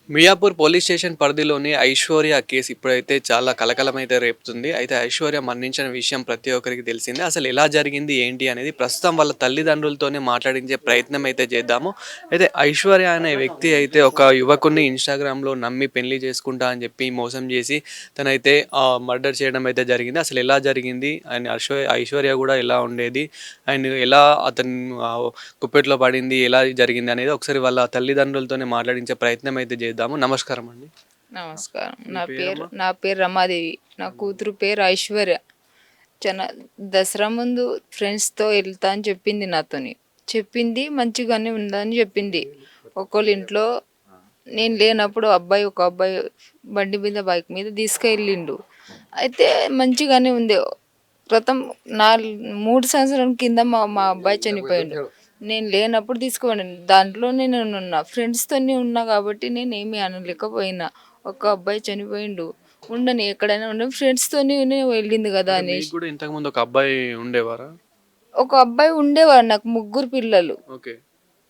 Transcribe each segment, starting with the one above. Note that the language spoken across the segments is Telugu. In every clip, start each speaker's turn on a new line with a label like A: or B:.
A: మియాపూర్ పోలీస్ స్టేషన్ పరిధిలోని ఐశ్వర్య కేసు ఇప్పుడైతే చాలా కలకలమైతే రేపుతుంది. అయితే ఐశ్వర్య మరణించిన విషయం ప్రతి ఒక్కరికి తెలిసిందే. అసలు ఎలా జరిగింది ఏంటి అనేది ప్రస్తుతం వాళ్ళ తల్లిదండ్రులతోనే మాట్లాడించే ప్రయత్నం అయితే చేద్దాము. అయితే ఐశ్వర్య అనే వ్యక్తి అయితే ఒక యువకుడిని ఇన్‌స్టాగ్రామ్‌లో నమ్మి పెళ్లి చేసుకుంటా అని చెప్పి మోసం చేసి తనైతే మర్డర్ చేయడం అయితే జరిగింది. అసలు ఎలా జరిగింది? అండ్ ఐశ్వర్య కూడా ఎలా ఉండేది? అండ్ ఎలా అతను గుప్పెట్లో పడింది? ఎలా జరిగింది అనేది ఒకసారి వాళ్ళ తల్లిదండ్రులతోనే మాట్లాడించే ప్రయత్నం అయితే చేద్దాము. నమస్కారం అండి.
B: నమస్కారం.
A: మీ
B: నా పేరు
A: పేరమ్మా?
B: నా పేరు రమాదేవి. నా కూతురు పేరు ఐశ్వర్య. చన దసరా ముందు ఫ్రెండ్స్‌తో వెళ్తా అని చెప్పింది నాతోని. చెప్పింది మంచిగానే ఉందని చెప్పింది. ఒకళ్ళ ఇంట్లో నేను లేనప్పుడు ఒక అబ్బాయి బండి మీద బైక్ మీద తీసుకెళ్ళిండు. అయితే మంచిగానే ఉంది. క్రితం 3 సంవత్సరాల కింద మా మా అబ్బాయి చనిపోయిండు. నేను లేనప్పుడు తీసుకుపోయాను. దాంట్లోనే నేనున్నా. ఫ్రెండ్స్‌తోని ఉన్నా కాబట్టి నేనేమి అనలేకపోయినా. ఒక అబ్బాయి చనిపోయిండు. ఉండని ఎక్కడైనా ఉండని ఫ్రెండ్స్‌తోనే వెళ్ళింది కదా
A: అంటే మీకు
B: అనేసి.
A: కూడా ఇంతకుముందు ఒక అబ్బాయి ఉండేవారా?
B: ఒక అబ్బాయి ఉండేవాడు నాకు ముగ్గురు పిల్లలు.
A: ఓకే.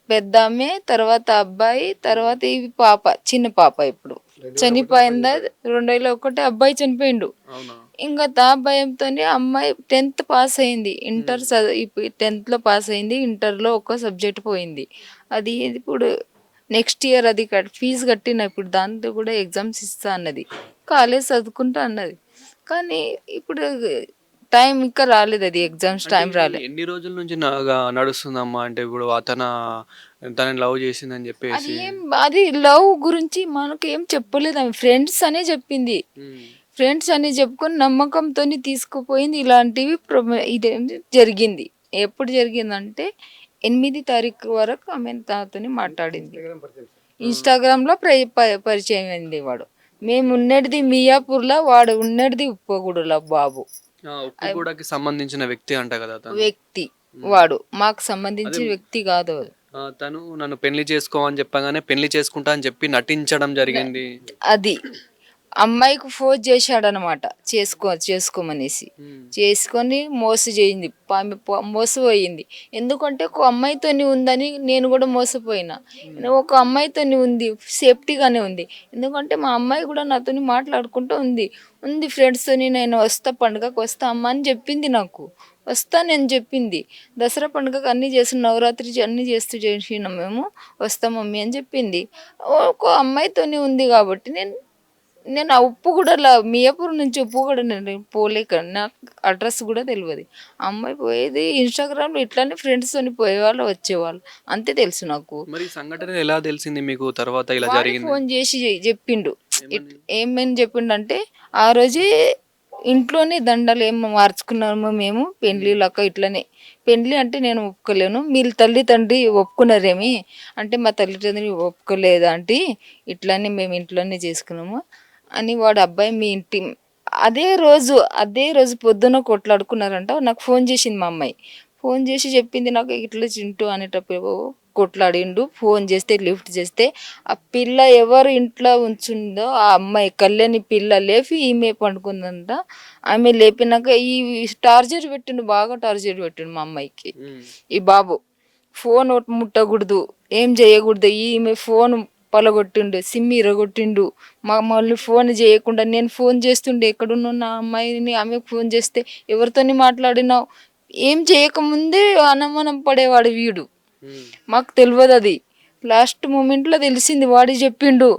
B: పెద్దామె, తర్వాత అబ్బాయి, తర్వాత ఈ పాప, చిన్న పాప ఇప్పుడు. చనిపోయిందా 2001 అబ్బాయి చనిపోయిండు.
A: అవునా?
B: ఇంకా దా భయంతోనే అమ్మాయి 10th పాస్ అయింది. ఇంటర్ ఇప్పుడు 10th పాస్ అయింది. ఇంటర్లో ఒక సబ్జెక్ట్ పోయింది. అది ఇప్పుడు నెక్స్ట్ ఇయర్ అది ఫీజు కట్టిన ఇప్పుడు దాంతో కూడా ఎగ్జామ్స్ ఇస్తా అన్నది. కాలేజ్ చదువుకుంటా అన్నది. కానీ ఇప్పుడు టైం ఇంకా రాలేదు, అది ఎగ్జామ్స్
A: అంటే
B: టైం
A: ఇది
B: రాలేదు.
A: ఎన్ని రోజుల నుంచి నడుస్తుందమ్మా? అంటే ఇప్పుడు తనని లవ్ చేసిందని
B: అది
A: చెప్పేసి.
B: ఏం అది లవ్ గురించి మనకు ఏం చెప్పలేదు. ఆమె ఫ్రెండ్స్ అనే చెప్పింది.
A: హ్మ్.
B: ఫ్రెండ్స్ అని చెప్పుకొని నమ్మకంతోని తీసుకుపోయింది. ఇలాంటివి ఇదేంటి జరిగింది. ఎప్పుడు జరిగిందంటే 8 తారీఖు వరకు ఆమె నాతోని మాట్లాడింది. ఇన్‌స్టాగ్రామ్‌లో పరిచయం అయింది వాడు. మేము ఉన్నడిది మియాపూర్‌లో, వాడు ఉన్నడిది ఉప్పగూడలో బాబు.
A: ఉప్పుగూడకి సంబంధించిన వ్యక్తి అంట కదా తను.
B: వ్యక్తి
A: హ్మ్.
B: వాడు. మాకు
A: అదే.
B: సంబంధించిన వ్యక్తి కాదు వాడు.
A: తను నన్ను పెళ్లి చేసుకో అని చెప్పగానే పెళ్లి చేసుకుంటా అని చెప్పి నటించడం
B: న-
A: జరిగింది.
B: అది అమ్మాయికి ఫోర్స్ చేశాడనమాట, చేసుకోమనేసి.
A: హ్మ్.
B: చేసుకొని చేయింది. ఆమె మోసపోయింది. ఎందుకంటే ఒక అమ్మాయితోని ఉందని నేను కూడా మోసపోయినా.
A: హ్మ్.
B: ఒక అమ్మాయితోని ఉంది, సేఫ్టీగానే ఉంది. ఎందుకంటే మా అమ్మాయి కూడా నాతోని మాట్లాడుకుంటూ ఉంది. ఫ్రెండ్స్తోని నేను వస్తా, పండుగకు వస్తా అమ్మ అని చెప్పింది నాకు. వస్తా నేను చెప్పింది. దసరా పండుగకు అన్నీ చేసి, నవరాత్రి అన్నీ చేసినాం మేము. వస్తాం మమ్మీ అని చెప్పింది. ఒక అమ్మాయితోని ఉంది కాబట్టి నేను నేను ఆ ఉప్పుగూడలో, మియాపూర్ నుంచి ఉప్పుగూడ నేను పోలేక నాకు అడ్రస్ కూడా తెలియదు. అమ్మాయి పోయేది ఇన్స్టాగ్రామ్లో ఇట్లానే ఫ్రెండ్స్తోని పోయేవాళ్ళు, వచ్చేవాళ్ళు, అంతే తెలుసు నాకు.
A: మరి ఈ సంఘటన ఎలా తెలిసింది మీకు తర్వాత ఇలా
B: వాడే
A: జరిగింది?
B: ఫోన్ చేసి చెప్పిండు.
A: ఏమని?
B: ఏమని చెప్పిండంటే, ఆ రోజే ఇంట్లోనే దండలు ఏమో మార్చుకున్నాము మేము,
A: హ్మ్.
B: పెళ్ళిళ్ళక ఇట్లనే. పెళ్ళి అంటే నేను ఒప్పుకోలేను, మీ తల్లి తండ్రి ఒప్పుకున్నారేమి అంటే, మా తల్లిదండ్రి ఒప్పుకోలేదు ఆంటీ, ఇట్లనే మేము ఇంట్లోనే చేసుకున్నాము అని. వాడు అబ్బాయి మీ ఇంటి అదే రోజు పొద్దున కొట్లాడుకున్నారంట. నాకు ఫోన్ చేసింది మా అమ్మాయి. ఫోన్ చేసి చెప్పింది నాకు, ఇట్లా చింటూ అనేటప్పుడు కొట్లాడిండు. ఫోన్ చేస్తే లిఫ్ట్ చేస్తే ఆ పిల్ల ఎవరు ఇంట్లో ఉంచుందో ఆ అమ్మాయి కళ్యాణి పిల్ల లేపి ఈమె పండుకుందంట. ఆమె లేపినాక ఈ బాగా టార్చర్ పెట్టిండు మా అమ్మాయికి.
A: హ్మ్.
B: ఈ బాబు ఫోన్ ముట్టకూడదు, ఏం చేయకూడదు. ఈమె ఫోన్ పలగొట్టిండు, సిమ్ ఇరగొట్టిండు. మళ్ళీ ఫోన్ చేయకుండా నేను ఫోన్ చేస్తుండే, ఎక్కడున్న నా అమ్మాయిని ఆమెకు ఫోన్ చేస్తే ఎవరితోని మాట్లాడినావు, ఏం చేయకముందే అనుమానం పడేవాడు వీడు.
A: హ్మ్.
B: మాకు తెలియదు అది. లాస్ట్ మూమెంట్లో తెలిసింది, వాడు చెప్పిండు.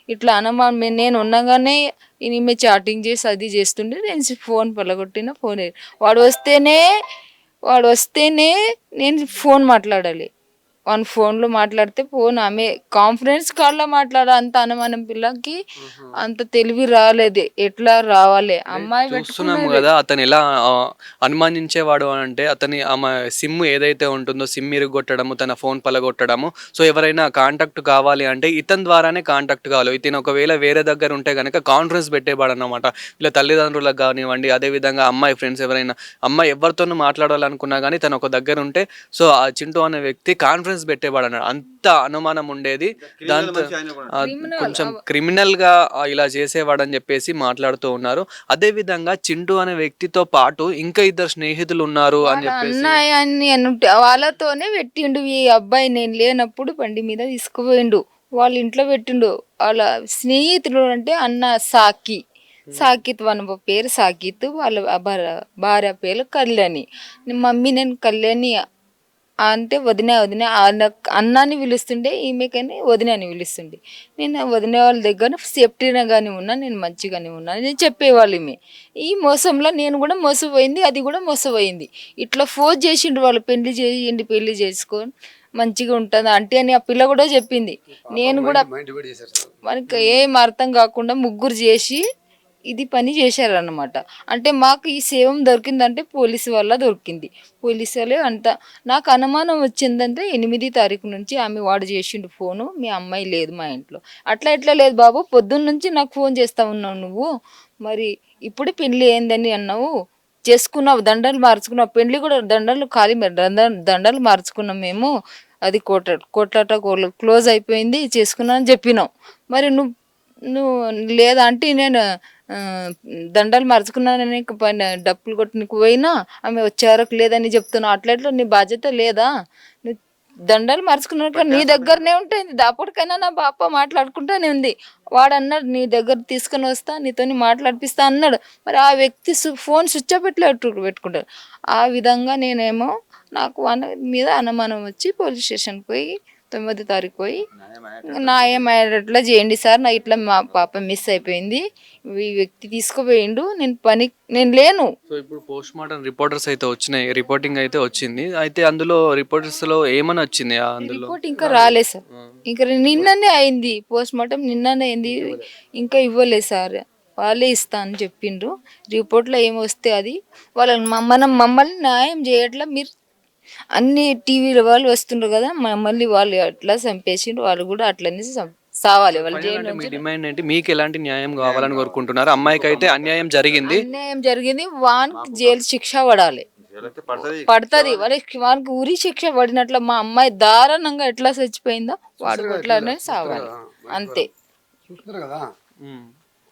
B: ఇట్లా నేను ఉండగానే ఈమె చాటింగ్ చేసి అది చేస్తుండే, నేను ఫోన్ పలగొట్టిన ఫోన్. వాడు వస్తేనే వాడు వస్తేనే నేను ఫోన్ మాట్లాడాలి. వాని ఫోన్లో మాట్లాడితే ఫోన్ ఆమె కాన్ఫరెన్స్ కాల్లో అంత అనుమానం పిల్లకి.
A: ఆహా!
B: అంత తెలివి రాలేదు, ఎట్లా రావాలి
A: అదే
B: అమ్మాయి
A: చూస్తున్నాము
B: పెట్టుకున్నది.
A: గదా! అతనెలా అనుమానించేవాడు అనంటే, ఆమె సిమ్ ఏదైతే ఉంటుందో సిమ్ ఇరగ్గొట్టడము, తన ఫోన్ పలగొట్టడము. సో, ఎవరైనా కాంటాక్ట్ కావాలి అంటే ఇతని ద్వారానే కాంటాక్ట్ కావాలి. ఇతను ఒకవేళ వేరే దగ్గర ఉంటే గనక కాన్ఫరెన్స్ పెట్టేవాడన్నమాట. ఇలా తల్లిదండ్రులకు గానివ్వండి, అదేవిధంగా అమ్మాయి ఫ్రెండ్స్ ఎవరైనా, అమ్మాయి ఎవరితోనూ మాట్లాడాలనుకున్నా గానీ తను ఒక దగ్గర ఉంటే, సో, ఆ చింటూ అనే వ్యక్తి కాన్ఫరెన్స్ పెట్టేవాడన్నాడు. అంత అనుమానం ఉండేది. దాంతో
B: క్రిమినల్.
A: కొంచెం క్రిమినల్‌గా ఇలా చేసేవాడని జెప్పేసి మాట్లాడుతూ ఉన్నారు. అదే విధంగా చింటూ అనే వ్యక్తితో పాటు ఇంకా ఇద్దరు స్నేహితులు ఉన్నారు అని
B: వాళ్ళ
A: చెప్పేసి.
B: అన్నయ్య అని వాళ్ళతోనే పెట్టిండు. ఈ అబ్బాయి నేను లేనప్పుడు బండి మీద తీసుకుపోయిండు. వాళ్ళ ఇంట్లో పెట్టిండు. వాళ్ళ స్నేహితుడు అంటే అన్న సాకిత్ వాళ్ళ పేరు సాకిత్, వాళ్ళ భార్య పేరు కళ్యాణి. మమ్మీ నేను కళ్యాణి అంటే వదిన అన్నాని పిలుస్తుండే, ఈమెకని వదిన అని పిలుస్తుండే. నేను వదిన వాళ్ళ దగ్గర సేఫ్టీగానే ఉన్నా, నేను మంచిగానే ఉన్నా నేను చెప్పేవాళ్ళు. ఈమె ఈ మోసంలో నేను కూడా మోసపోయింది, అది కూడా మోసపోయింది. ఇట్లా ఫోర్స్ చేసిండ్రు వాళ్ళు, పెళ్లి చేయండి పెళ్లి చేసుకొని మంచిగా ఉంటుంది అంటే అని ఆ పిల్ల కూడా చెప్పింది. నేను కూడా మనకి ఏం అర్థం కాకుండా ముగ్గురు చేసి ఇది పని చేశారన్నమాట. అంటే మాకు ఈ సేవం దొరికిందంటే పోలీసు వల్ల దొరికింది. పోలీసు వాళ్ళే అంత. నాకు అనుమానం వచ్చిందంటే 8 తారీఖు నుంచి ఆమె వాడు చేసిండు ఫోను, మీ అమ్మాయి లేదు మా ఇంట్లో. అట్లా ఎట్లా లేదు బాబు, పొద్దున్న నుంచి నాకు ఫోన్ చేస్తా ఉన్నావు నువ్వు, మరి ఇప్పుడు పెళ్ళి ఏందని అన్నావు, చేసుకున్నావు దండలు మార్చుకున్నావు, పెళ్లి కూడా దండలు ఖాళీ దండలు మార్చుకున్నాం మేము, అది కోట్లాట క్లోజ్ అయిపోయింది చేసుకున్నా అని చెప్పినావు. మరి నువ్వు నువ్వు లేదా అంటే నేను దండలు మరుచుకున్నానని పైన డప్పులు కొట్టడానికి పోయినా ఆమె వచ్చారకు లేదని చెప్తున్నావు. అట్లట్లో నీ బాధ్యత లేదా? నీ దండలు మరుచుకున్నాక నీ దగ్గరనే ఉంటుంది. అప్పటికైనా నా బాప మాట్లాడుకుంటానే ఉంది. వాడు అన్నాడు నీ దగ్గర తీసుకొని వస్తా, నీతోని మాట్లాడిపిస్తా అన్నాడు. మరి ఆ వ్యక్తి ఫోన్ స్విచ్ ఆఫ్ పెట్టుకుంటాడు. ఆ విధంగా నేనేమో నాకు మీద అనుమానం వచ్చి పోలీస్ స్టేషన్కి పోయి 9 తారీఖు పోయి న్యాయం అయ్యేటట్లా చేయండి సార్, నా ఇట్లా మా పాప మిస్ అయిపోయింది, ఈ వ్యక్తి తీసుకుపోయిండు, నేను లేను.
A: సో ఇప్పుడు పోస్ట్ మార్టం రిపోర్టర్స్ అయితే వచ్చినాయి, రిపోర్టింగ్ అయితే వచ్చింది. అయితే అందులో రిపోర్టర్స్ లో ఏమని వచ్చింది అందులో?
B: రిపోర్ట్ ఇంకా రాలేదు సార్, ఇంకా నిన్ననే అయింది పోస్ట్ మార్టం, నిన్ననే అయింది, ఇంకా ఇవ్వలేదు సార్. వాళ్ళే ఇస్తా అని చెప్పిండ్రు. రిపోర్ట్లో ఏమొస్తే అది వాళ్ళని మమ్మల్ని న్యాయం చేయట్లా. మీరు అన్ని టీవీల వాళ్ళు వస్తుండ్రు కదా, మళ్ళీ వాళ్ళు అట్లా చంపేసిండ్రు, వాళ్ళు కూడా అట్లనే సావాలి. వాళ్ళు
A: మీ డిమాండ్ ఏంటి? మీకు ఎలాంటి న్యాయం కావాలని కోరుకుంటున్నారు? అమ్మాయికి అయితే అన్యాయం జరిగింది,
B: వానికి జైలు శిక్ష పడాలి, పడుతుంది వానికి ఉరి శిక్ష పడినట్లు. మా అమ్మాయి దారుణంగా ఎట్లా చచ్చిపోయిందో వాడు అట్లానే సావాలి అంతే.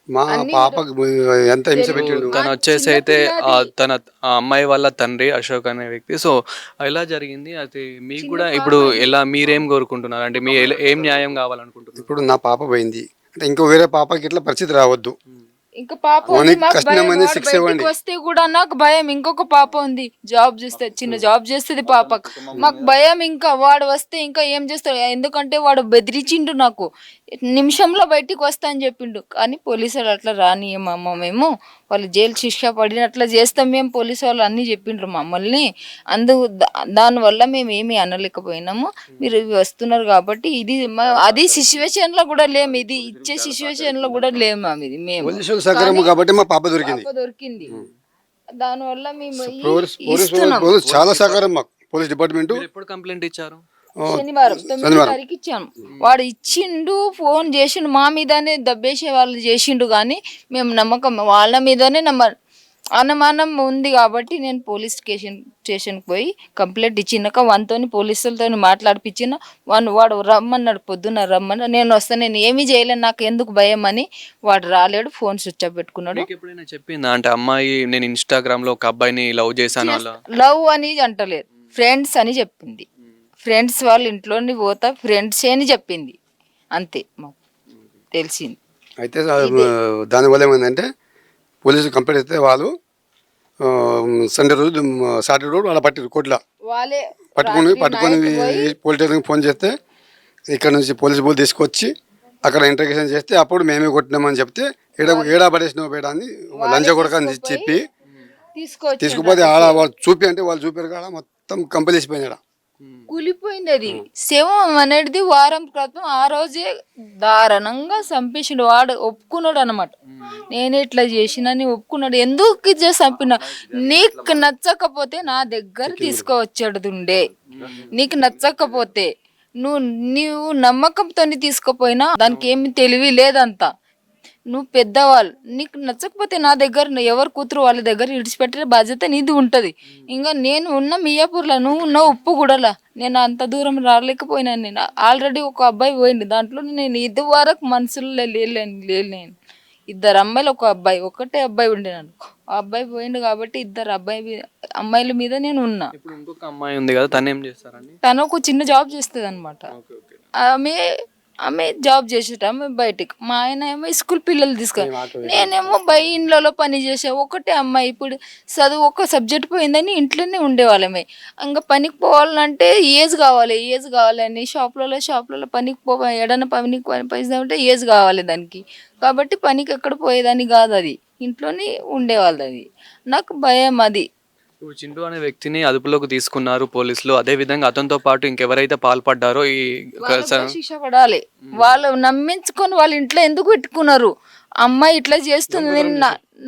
C: మా పాపకు ఎంత హింస పెట్టిండు.
A: తను వచ్చేసి అయితే తన అమ్మాయి వాళ్ళ తండ్రి అశోక్ అనే వ్యక్తి. సో ఎలా జరిగింది అయితే మీకు కూడా ఇప్పుడు ఎలా మీరేం కోరుకుంటున్నారు? అంటే మీ ఏం న్యాయం కావాలనుకుంటున్నారు?
C: ఇప్పుడు నా పాప పోయింది అంటే ఇంకో వేరే పాపకి ఇట్లా పరిస్థితి రావద్దు.
B: ఇంకా పాప వస్తే కూడా నాకు భయం. ఇంకొక పాప ఉంది, జాబ్ చేస్తే, చిన్న జాబ్ చేస్తుంది పాప. మాకు భయం, ఇంకా వాడు వస్తే ఇంకా ఏం చేస్తాడు, ఎందుకంటే వాడు బెదిరించిండు నాకు, నిమిషంలో బయటికి వస్తా అని చెప్పిండు. కానీ పోలీసు వాళ్ళు అట్లా రానియమమ్మ, మేము వాళ్ళు జైలు శిక్ష పడినట్లా చేస్తాం మేము, పోలీసు వాళ్ళు అన్నీ చెప్పిండ్రు మమ్మల్ని. దానివల్ల మేము ఏమీ అనలేకపోయినాము. మీరు వస్తున్నారు కాబట్టి ఇది అది సిచ్యువేషన్లో కూడా లేము, ఇది ఇచ్చే సిచ్యువేషన్లో కూడా లేము. ఇది మేము
C: కాబట్టి మా పాప
B: దొరికింది. దానివల్ల మేము
C: చాలా సహకారం మాకు పోలీస్ డిపార్ట్మెంట్.
A: ఎప్పుడు కంప్లైంట్ ఇచ్చారు?
B: శనివారం 9 తారీఖు ఇచ్చాను. వాడు ఇచ్చిండు, ఫోన్ చేసిండు, మా మీదనే దబ్బేసే వాళ్ళు చేసిండు. కానీ మేము నమ్మకం వాళ్ళ మీదనే అనుమానం ఉంది కాబట్టి నేను పోలీస్ స్టేషన్కి పోయి కంప్లైంట్ ఇచ్చినాక వానితోని పోలీసులతో మాట్లాడిపించిన. వాడు రమ్మన్నాడు, పొద్దున్న రమ్మన్నాడు, నేను వస్తాను, నేను ఏమీ చేయలేను, నాకు ఎందుకు భయం అని. వాడు రాలేడు, ఫోన్ స్విచ్ ఆఫ్ పెట్టుకున్నాడు.
A: ఎప్పుడైనా చెప్పిందా అంటే అమ్మాయి నేను ఇన్స్టాగ్రామ్ లో ఒక అబ్బాయిని లవ్ చేశాను?
B: లవ్ అని అంటలేదు, ఫ్రెండ్స్ అని చెప్పింది. ఫ్రెండ్స్ వాళ్ళ ఇంట్లోని పోతా ఫ్రెండ్స్ అని చెప్పింది, అంతే మాకు తెలిసింది.
C: అయితే దానివల్ల ఏమైందంటే పోలీసు కంప్లైంట్ అయితే వాళ్ళు సండే రోజు సాటర్డే రోజు వాళ్ళ పట్టిరు కోట్ల
B: వాళ్ళే
C: పట్టుకొని పోలీస్ స్టేషన్కి ఫోన్ చేస్తే ఇక్కడ నుంచి పోలీసు బోల్ తీసుకొచ్చి అక్కడ ఇంటర్గేషన్ చేస్తే అప్పుడు మేమే కొట్టినామని చెప్తే ఏడా పడేసినావు బేడా అని లంచ కొడకని చెప్పి తీసుకుపోతే ఆడ వాళ్ళు చూపి అంటే వాళ్ళు చూపారు కదా, మొత్తం కంపెనీసిపోయినాడు,
B: కూలిపోయింది. అది శవం అనేది వారం క్రితం ఆ రోజే దారుణంగా చంపేసిండు. వాడు ఒప్పుకున్నాడు అనమాట, నేను ఇట్లా చేసినని ఒప్పుకున్నాడు. ఎందుకు చంపిన? నీకు నచ్చకపోతే నా దగ్గర తీసుకువచ్చాడుండే, నీకు నచ్చకపోతే నువ్వు నమ్మకంతో తీసుకుపోయినా దానికి ఏమి తెలివి లేదంతా. నువ్వు పెద్దవాళ్ళు, నీకు నచ్చకపోతే నా దగ్గర ఎవరు కూతురు వాళ్ళ దగ్గర విడిచిపెట్టే బాధ్యత నీది ఉంటుంది. ఇంకా నేను ఉన్న మియాపూర్లో, నువ్వు ఉన్న ఉప్పుగూడలా, నేను అంత దూరం రాలేకపోయినాను. నేను ఆల్రెడీ ఒక అబ్బాయి పోయింది, దాంట్లో నేను ఇది వరకు మనసులో లేలేను. 2 అమ్మాయిలు ఒక అబ్బాయి, ఒకటే అబ్బాయి ఉండేనాను. ఆ అబ్బాయి పోయిండు కాబట్టి 2 అమ్మాయిల మీద నేను ఉన్నా.
A: ఇప్పుడు ఇంకొక అమ్మాయి ఉంది కదా, తను ఏం చేస్తారండి?
B: తను ఒక చిన్న జాబ్ చేస్తుంది అనమాట. ఆమె జాబ్ చేసేట ఆమె బయటికి, మా ఆయన ఏమో స్కూల్ పిల్లలు తీసుకొని, నేనేమో ఇండ్లలో పని చేసే ఒకటే అమ్మాయి. ఇప్పుడు చదువు ఒక సబ్జెక్ట్ పోయిందని ఇంట్లోనే ఉండేవాళ్ళమే. ఇంకా పనికి పోవాలంటే ఏజ్ కావాలి అని షాప్లలో పనికి ఏడన్నా పైసా ఉంటే ఏజ్ కావాలి దానికి. కాబట్టి పనికి ఎక్కడ పోయేదాన్ని కాదు, అది ఇంట్లోనే ఉండేవాళ్ళది. అది నాకు భయం అది.
A: ఇప్పుడు చింటూ అనే వ్యక్తిని అదుపులోకి తీసుకున్నారు పోలీసులు. అదే విధంగా అతనితో పాటు ఇంకెవరైతే పాల్పడ్డారో ఈ
B: వాళ్ళకు కూడా శిక్ష పడాలి. వాళ్ళు నమ్మించుకొని వాళ్ళ ఇంట్లో ఎందుకు పెట్టుకున్నారు? అమ్మాయి ఇట్లా చేస్తుంది,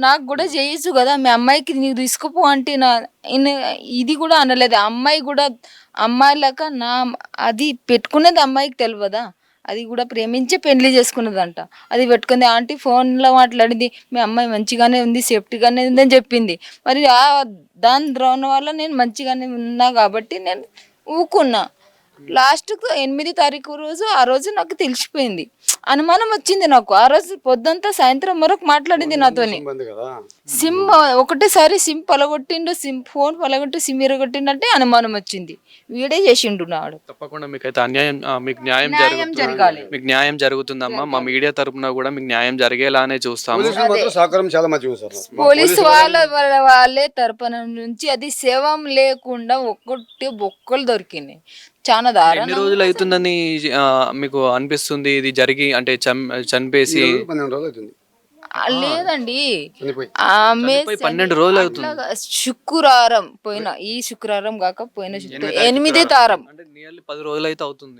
B: నాకు కూడా చేయొచ్చు కదా, మీ అమ్మాయికి నీకు తీసుకుపో అంటే ఇది కూడా అనలేదు. అమ్మాయి కూడా అమ్మాయిలాగా అది పెట్టుకునేది అమ్మాయికి తెలియదా? అది కూడా ప్రేమించి పెళ్లి చేసుకున్నదంట. అది పెట్టుకుంది. ఆంటీ ఫోన్లో మాట్లాడింది, మీ అమ్మాయి మంచిగానే ఉంది, సేఫ్టీగానే ఉంది అని చెప్పింది. మరి దాని ద్రోణ వల్ల నేను మంచిగానే ఉన్నా కాబట్టి నేను ఊకున్నా. లాస్ట్కు 8 తారీఖు రోజు ఆ రోజు నాకు తెలిసిపోయింది, అనుమానం వచ్చింది నాకు. ఆ రోజు పొద్దుంతా సాయంత్రం వరకు మాట్లాడింది నాతోని. సిమ్ ఒకటేసారి సిమ్ పలగొట్టిండు, ఫోన్ పలగొట్టి సిమ్ ఇరగొట్టిండంటే అనుమానం వచ్చింది. వీడే చేసిండు నాడు.
A: తప్పకుండా మీకైతే అన్యాయం, మీకు న్యాయం
B: జరగాలి.
A: మీకు న్యాయం జరుగుతుందమ్మా. మా మీడియా తరపున కూడా మీకు న్యాయం జరిగేలానే చూస్తాము.
B: పోలీసు వాళ్ళే తరపున నుంచి అది సేవం లేకుండా బొక్కలు దొరికినాయి. చాలా
A: ఎన్ని
B: దారుణం.
A: రోజులు అవుతుందని మీకు అనిపిస్తుంది ఇది జరిగి? అంటే చనిపేసి
C: 12 రోజులు అవుతుంది.
B: లేదండి,
C: చనిపోయి.
B: ఆమె
A: 12 రోజులు అవుతుంది.
B: శుక్రవారం పోయిన, ఈ శుక్రవారం కాక పోయిన 8 తారం
A: అంటే నియర్లీ 10 రోజులు అయితే
B: అవుతుంది.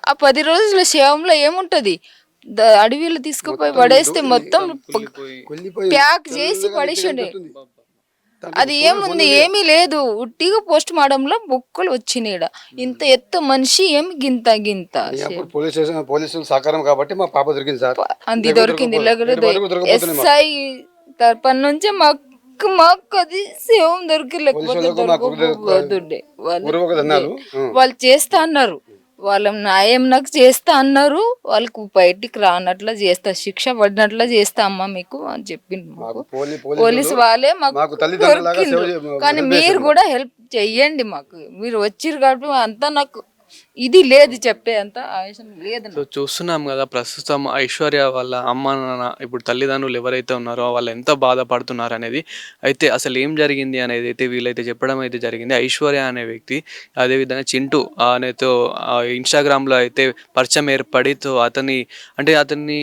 B: ఆ 10 రోజుల శవంలో ఏముంటది? అడవిలో తీసుకుపోయి పడేస్తే మొత్తం ప్యాక్ చేసి పడేసిండే. అది ఏముంది? ఏమీ లేదు, ఉట్టిగా పోస్ట్ మార్టంలో బొక్కలు వచ్చినాయి. ఇంత ఎత్తు మనిషి ఏమి గింత
C: పోలీసులు సహకారం కాబట్టి మా పాప దొరికింది సార్.
B: అది దొరికింది. ఎస్ఐ తరపున నుంచి మాకు అది సేవం దొరికిలేకపోతుండే. వాళ్ళు చేస్తా అన్నారు, వాళ్ళ న్యాయం నాకు చేస్తా అన్నారు. వాళ్ళకు బయటికి రానట్లా చేస్తా, శిక్ష పడినట్లా చేస్తా అమ్మా మీకు అని చెప్పింది మాకు. పోలీసు వాళ్ళే మాకు దొరికిండ్రు. కానీ మీరు కూడా హెల్ప్ చెయ్యండి మాకు. మీరు వచ్చిర్రు కాబట్టి అంతా నాకు ఇది లేదు, చెప్పే అంత ఆవేశం లేదు.
A: సో చూస్తున్నాం కదా ప్రస్తుతం ఐశ్వర్య వాళ్ళ అమ్మ నాన్న, ఇప్పుడు తల్లిదండ్రులు ఎవరైతే ఉన్నారో వాళ్ళు ఎంత బాధపడుతున్నారు అనేది. అయితే అసలు ఏం జరిగింది అనేది అయితే వీళ్ళైతే చెప్పడం అయితే జరిగింది. ఐశ్వర్య అనే వ్యక్తి, అదేవిధంగా చింటూ అనేతో ఇన్స్టాగ్రామ్లో అయితే పరిచయం ఏర్పడితో అతన్ని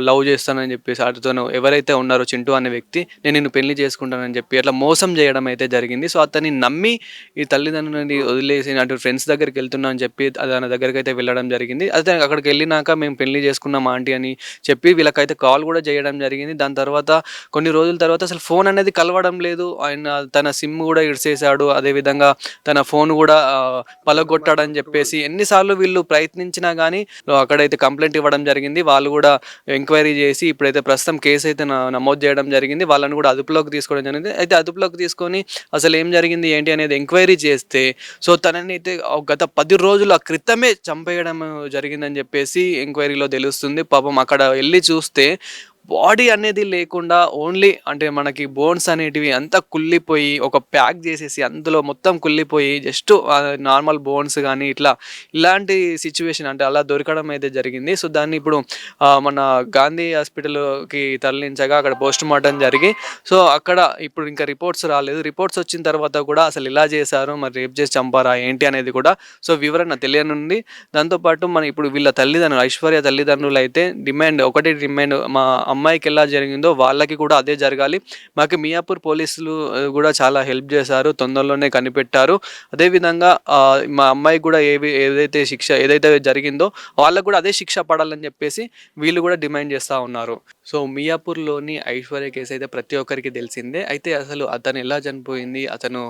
A: లవ్ చేస్తానని చెప్పేసి అతను ఎవరైతే ఉన్నారో చింటూ అనే వ్యక్తి, నేను నిన్ను పెళ్లి చేసుకుంటానని చెప్పి అట్లా మోసం చేయడం అయితే జరిగింది. సో అతన్ని నమ్మి ఈ తల్లిదండ్రులని వదిలేసి అటు ఫ్రెండ్స్ దగ్గరికి వెళ్తున్నా అని చెప్పి దాని దగ్గరికి అయితే వెళ్ళడం జరిగింది. అయితే అక్కడికి వెళ్ళినాక మేము పెళ్లి చేసుకున్నాం ఆంటీ అని చెప్పి వీళ్ళకైతే కాల్ కూడా చేయడం జరిగింది. దాని తర్వాత కొన్ని రోజుల తర్వాత అసలు ఫోన్ అనేది కలవడం లేదు. ఆయన తన సిమ్ కూడా ఇడిసేసాడు, అదేవిధంగా తన ఫోన్ కూడా పలగొట్టాడని చెప్పేసి ఎన్నిసార్లు వీళ్ళు ప్రయత్నించినా కానీ అక్కడైతే కంప్లైంట్ ఇవ్వడం జరిగింది. వాళ్ళు కూడా ఎంక్వైరీ చేసి ఇప్పుడైతే ప్రస్తుతం కేసు అయితే నమోదు చేయడం జరిగింది. వాళ్ళని కూడా అదుపులోకి తీసుకోవడం జరిగింది. అయితే అదుపులోకి తీసుకొని అసలు ఏం జరిగింది ఏంటి అనేది ఎంక్వైరీ చేస్తే సో తనని అయితే గత 10 రోజుల క్రితమే చంపేయడం జరిగిందని చెప్పేసి ఎంక్వైరీలో తెలుస్తుంది. పాపం అక్కడ వెళ్ళి చూస్తే బాడీ అనేది లేకుండా ఓన్లీ అంటే మనకి బోన్స్ అనేటివి అంతా కుళ్ళిపోయి ఒక ప్యాక్ చేసేసి అందులో మొత్తం కుళ్ళిపోయి జస్ట్ నార్మల్ బోన్స్ కానీ ఇలాంటి సిచ్యువేషన్ అంటే అలా దొరకడం అయితే జరిగింది. సో దాన్ని ఇప్పుడు మన గాంధీ హాస్పిటల్కి తరలించగా అక్కడ పోస్ట్ మార్టం జరిగి సో అక్కడ ఇప్పుడు ఇంకా రిపోర్ట్స్ రాలేదు. రిపోర్ట్స్ వచ్చిన తర్వాత కూడా అసలు ఇలా చేశారు, మరి రేప్ చేసి చంపారా ఏంటి అనేది కూడా సో వివరణ తెలియనుంది. దాంతోపాటు మన ఇప్పుడు వీళ్ళ తల్లిదండ్రులు ఐశ్వర్య తల్లిదండ్రులు అయితే డిమాండ్ మా అమ్మాయికి ఎలా జరిగిందో వాళ్ళకి కూడా అదే జరగాలి. మాకు మియాపూర్ పోలీసులు కూడా చాలా హెల్ప్ చేశారు, తొందరలోనే కనిపెట్టారు. అదేవిధంగా మా అమ్మాయికి కూడా ఏదైతే జరిగిందో వాళ్ళకు కూడా అదే శిక్ష పడాలని చెప్పేసి వీళ్ళు కూడా డిమాండ్ చేస్తూ ఉన్నారు. సో మియాపూర్లోని ఐశ్వర్య కేసు అయితే ప్రతి ఒక్కరికి తెలిసిందే. అయితే అసలు అతను ఎలా చనిపోయింది, అతను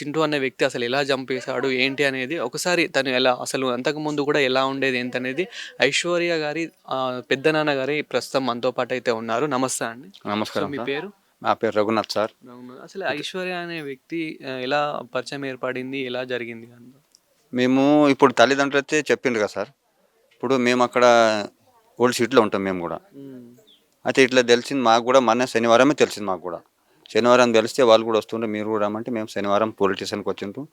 A: చింటూ అనే వ్యక్తి అసలు ఎలా చంపేశాడు ఏంటి అనేది ఒకసారి తను ఎలా అసలు అంతకుముందు కూడా ఎలా ఉండేది ఏంటనేది ఐశ్వర్య గారి పెద్ద నాన్న గారి ప్రస్తుతం మనతో పాటు అయితే ఉన్నారు. నమస్తే అండి.
D: నమస్కారం.
A: మీ పేరు?
D: నా పేరు రఘునాథ్ సార్.
A: అసలు ఐశ్వర్య అనే వ్యక్తి ఎలా పరిచయం ఏర్పడింది, ఎలా జరిగింది?
D: మేము ఇప్పుడు తల్లిదండ్రులు అయితే చెప్పిండ్రు కదా సార్. ఇప్పుడు మేము అక్కడ ఓల్డ్ సిటీలో ఉంటాం మేము కూడా. అయితే ఇట్లా తెలిసింది మాకు కూడా, మొన్న శనివారమే తెలిసింది మాకు కూడా. శనివారం తెలిస్తే వాళ్ళు కూడా వస్తుండ్రు, మీరు కూడా రమ్మంటే మేము శనివారం పోలీస్ స్టేషన్కి వచ్చిండ్రు.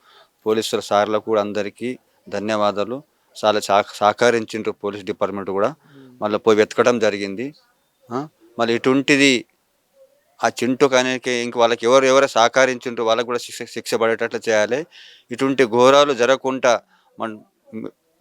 D: పోలీసుల సార్లకు కూడా అందరికీ ధన్యవాదాలు. చాలా సహకరించిండ్రు పోలీస్ డిపార్ట్మెంట్ కూడా. మళ్ళీ పోయి వెతకడం జరిగింది. మళ్ళీ ఇటువంటిది ఆ చింటూ కానీ ఇంక వాళ్ళకి ఎవరు సహకరించిండ్రు వాళ్ళకి కూడా శిక్ష పడేటట్లు చేయాలి. ఇటువంటి ఘోరాలు జరగకుండా మన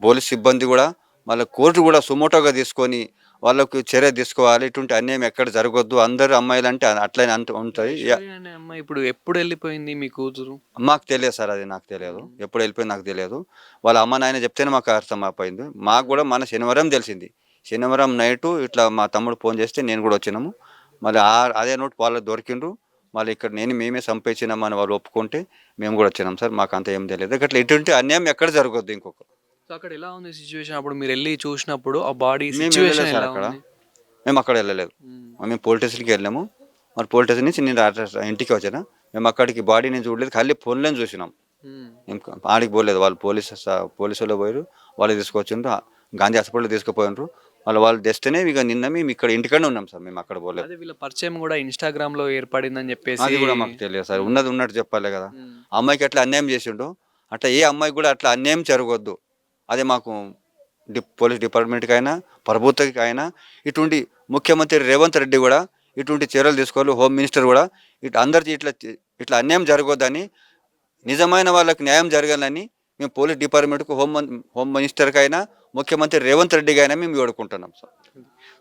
D: పోలీస్ సిబ్బంది కూడా మళ్ళీ కోర్టు కూడా సుమోటోగా తీసుకొని వాళ్ళకు చర్య తీసుకోవాలి. ఇటువంటి అన్యాయం ఎక్కడ జరగొద్దు. అందరు అమ్మాయిలు అంటే అట్లనే ఉంటుంది.
A: ఐశ్వర్య అనే అమ్మాయి ఇప్పుడు ఎప్పుడు వెళ్ళిపోయింది మీ కూతురు?
D: మాకు తెలియదు సార్, అది నాకు తెలియదు. ఎప్పుడు వెళ్ళిపోయింది నాకు తెలియదు. వాళ్ళ అమ్మ నాయన చెప్తేనే మాకు అర్థం అయిపోయింది. మాకు కూడా మన శనివారం తెలిసింది. శనివారం నైటు ఇట్లా మా తమ్ముడు ఫోన్ చేస్తే నేను కూడా వచ్చినాము. మళ్ళీ అదే నోట్ వాళ్ళు దొరికిండ్రు. మళ్ళీ ఇక్కడ మేమే సంపాదించినామని వాళ్ళు ఒప్పుకుంటే మేము కూడా వచ్చినాం సార్. మాకు అంత ఏం తెలియదు. అట్లా ఇటువంటి అన్యాయం ఎక్కడ జరగొద్దు ఇంకొక.
A: సో అక్కడ ఎలా ఉంది సిచ్యువేషన్? అప్పుడు మీరు వెళ్ళి చూసినప్పుడు ఆ బాడీ
D: మేము
A: సిచ్యువేషన్
D: వెళ్ళలేదు సార్
A: ఎలా
D: అక్కడ.
A: ఉంది?
D: మేము అక్కడ వెళ్ళలేదు. మేము పోలీస్ స్టేషన్కి వెళ్ళాము. మరి పోలీస్ స్టేషన్ నుంచి నేను ఇంటికి వచ్చాను. మేము అక్కడికి బాడీ నేను చూడలేదు, ఖాళీ ఫోన్లో చూసినాం. మేము ఆడికి పోలేదు. వాళ్ళు పోలీసులో పోయారు, వాళ్ళు తీసుకొచ్చిండ్రు. గాంధీ హాస్పిటల్ తీసుకుపోయినారు. వాళ్ళు తెస్తేనే ఇక నిన్న మేము ఇక్కడ ఇంటికనే ఉన్నాం సార్. మేము అక్కడ పోలేదు.
A: అదే వీళ్ళ పరిచయం కూడా ఇన్స్టాగ్రామ్ లో ఏర్పడిందని చెప్పేసి
D: అది కూడా మాకు తెలియదు సార్. ఉన్నది ఉన్నట్టు చెప్పాలి కదా. అమ్మాయికి అట్లా అన్యాయం చేసిండు, అట్లా ఏ అమ్మాయికి కూడా అట్లా అన్యాయం జరగొద్దు. అదే మాకు పోలీస్ డిపార్ట్మెంట్కి అయినా ప్రభుత్వకి అయినా ఇటువంటి ముఖ్యమంత్రి రేవంత్ రెడ్డి కూడా ఇటువంటి చర్యలు తీసుకోవాలి. హోమ్ మినిస్టర్ కూడా అందరికీ ఇట్లా అన్యాయం జరగొద్దని, నిజమైన వాళ్ళకి న్యాయం జరగాలని మేము పోలీస్ డిపార్ట్మెంట్కు హోమ్ మినిస్టర్కి అయినా ముఖ్యమంత్రి రేవంత్ రెడ్డికి అయినా మేము వేడుకుంటున్నాం సార్.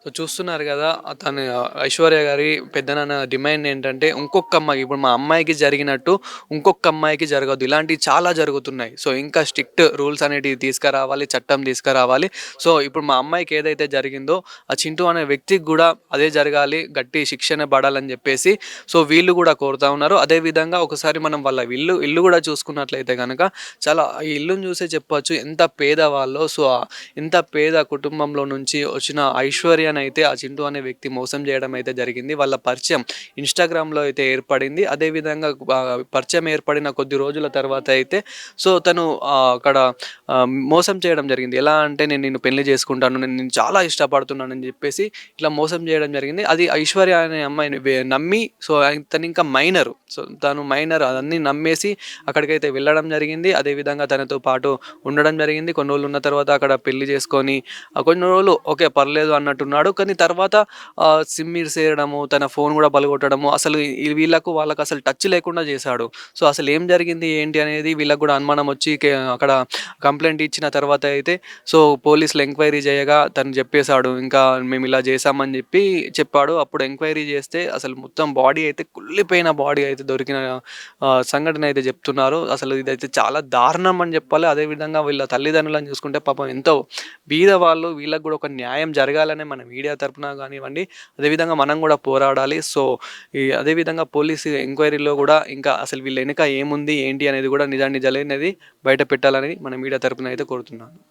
A: సో చూస్తున్నారు కదా, తను ఐశ్వర్య గారి పెద్దనాన్న డిమాండ్ ఏంటంటే ఇంకొక అమ్మాయికి, ఇప్పుడు మా అమ్మాయికి జరిగినట్టు ఇంకొక అమ్మాయికి జరగదు. ఇలాంటివి చాలా జరుగుతున్నాయి. సో ఇంకా స్ట్రిక్ట్ రూల్స్ అనేటివి తీసుకురావాలి, చట్టం తీసుకురావాలి. సో ఇప్పుడు మా అమ్మాయికి ఏదైతే జరిగిందో ఆ చింటూ అనే వ్యక్తికి కూడా అదే జరగాలి, గట్టి శిక్షణ పడాలని చెప్పేసి సో వీళ్ళు కూడా కోరుతా ఉన్నారు. అదేవిధంగా ఒకసారి మనం వాళ్ళ ఇల్లు కూడా చూసుకున్నట్లయితే కనుక చాలా ఈ ఇల్లుని చూసే చెప్పొచ్చు ఎంత పేదవాళ్ళో. సో ఇంత పేద కుటుంబంలో నుంచి వచ్చిన ఐశ్వర్యని అయితే ఆ చింటూ అనే వ్యక్తి మోసం చేయడం అయితే జరిగింది. వాళ్ళ పరిచయం ఇన్స్టాగ్రామ్లో అయితే ఏర్పడింది. అదేవిధంగా పరిచయం ఏర్పడిన కొద్ది రోజుల తర్వాత అయితే సో తను అక్కడ మోసం చేయడం జరిగింది. ఎలా అంటే నేను నిన్ను పెళ్లి చేసుకుంటాను, నేను చాలా ఇష్టపడుతున్నానని చెప్పేసి ఇట్లా మోసం చేయడం జరిగింది. అది ఐశ్వర్య అనే అమ్మాయిని నమ్మి సో తను ఇంకా మైనరు, సో తను మైనర్ అన్నీ నమ్మేసి అక్కడికైతే వెళ్ళడం జరిగింది. అదేవిధంగా తనతో పాటు ఉండడం జరిగింది. కొన్ని రోజులు ఉన్న తర్వాత అక్కడ పెళ్లి చేసుకొని కొన్ని రోజులు ఓకే పర్లేదు అన్నట్టున్నాడు. కానీ తర్వాత సిమ్ ఇసేయడము, తన ఫోన్ కూడా పలగొట్టడము, అసలు వాళ్ళకు అసలు టచ్ లేకుండా చేశాడు. సో అసలు ఏం జరిగింది ఏంటి అనేది వీళ్ళకి కూడా అనుమానం వచ్చి అక్కడ కంప్లైంట్ ఇచ్చిన తర్వాత అయితే సో పోలీసులు ఎంక్వైరీ చేయగా తను చెప్పేశాడు, ఇంకా మేము ఇలా చేశామని చెప్పాడు. అప్పుడు ఎంక్వైరీ చేస్తే అసలు మొత్తం బాడీ అయితే కుళ్ళిపోయిన బాడీ అయితే దొరికిన సంఘటన అయితే చెప్తున్నారు. అసలు ఇదైతే చాలా దారుణం అని చెప్పాలి. అదేవిధంగా వీళ్ళ తల్లిదండ్రులను చూసుకుంటే పాపం ఎంతో బీద వాళ్ళు, వీళ్ళకి కూడా ఒక న్యాయం జరగాలనే మన మీడియా తరపున కానివ్వండి, అదేవిధంగా మనం కూడా పోరాడాలి. సో అదేవిధంగా పోలీసు ఎంక్వైరీలో కూడా ఇంకా అసలు వీళ్ళ వెనుక ఏముంది ఏంటి అనేది కూడా నిజాన్ని జరిగినది బయట పెట్టాలని మన మీడియా తరపున అయితే కోరుతున్నాను.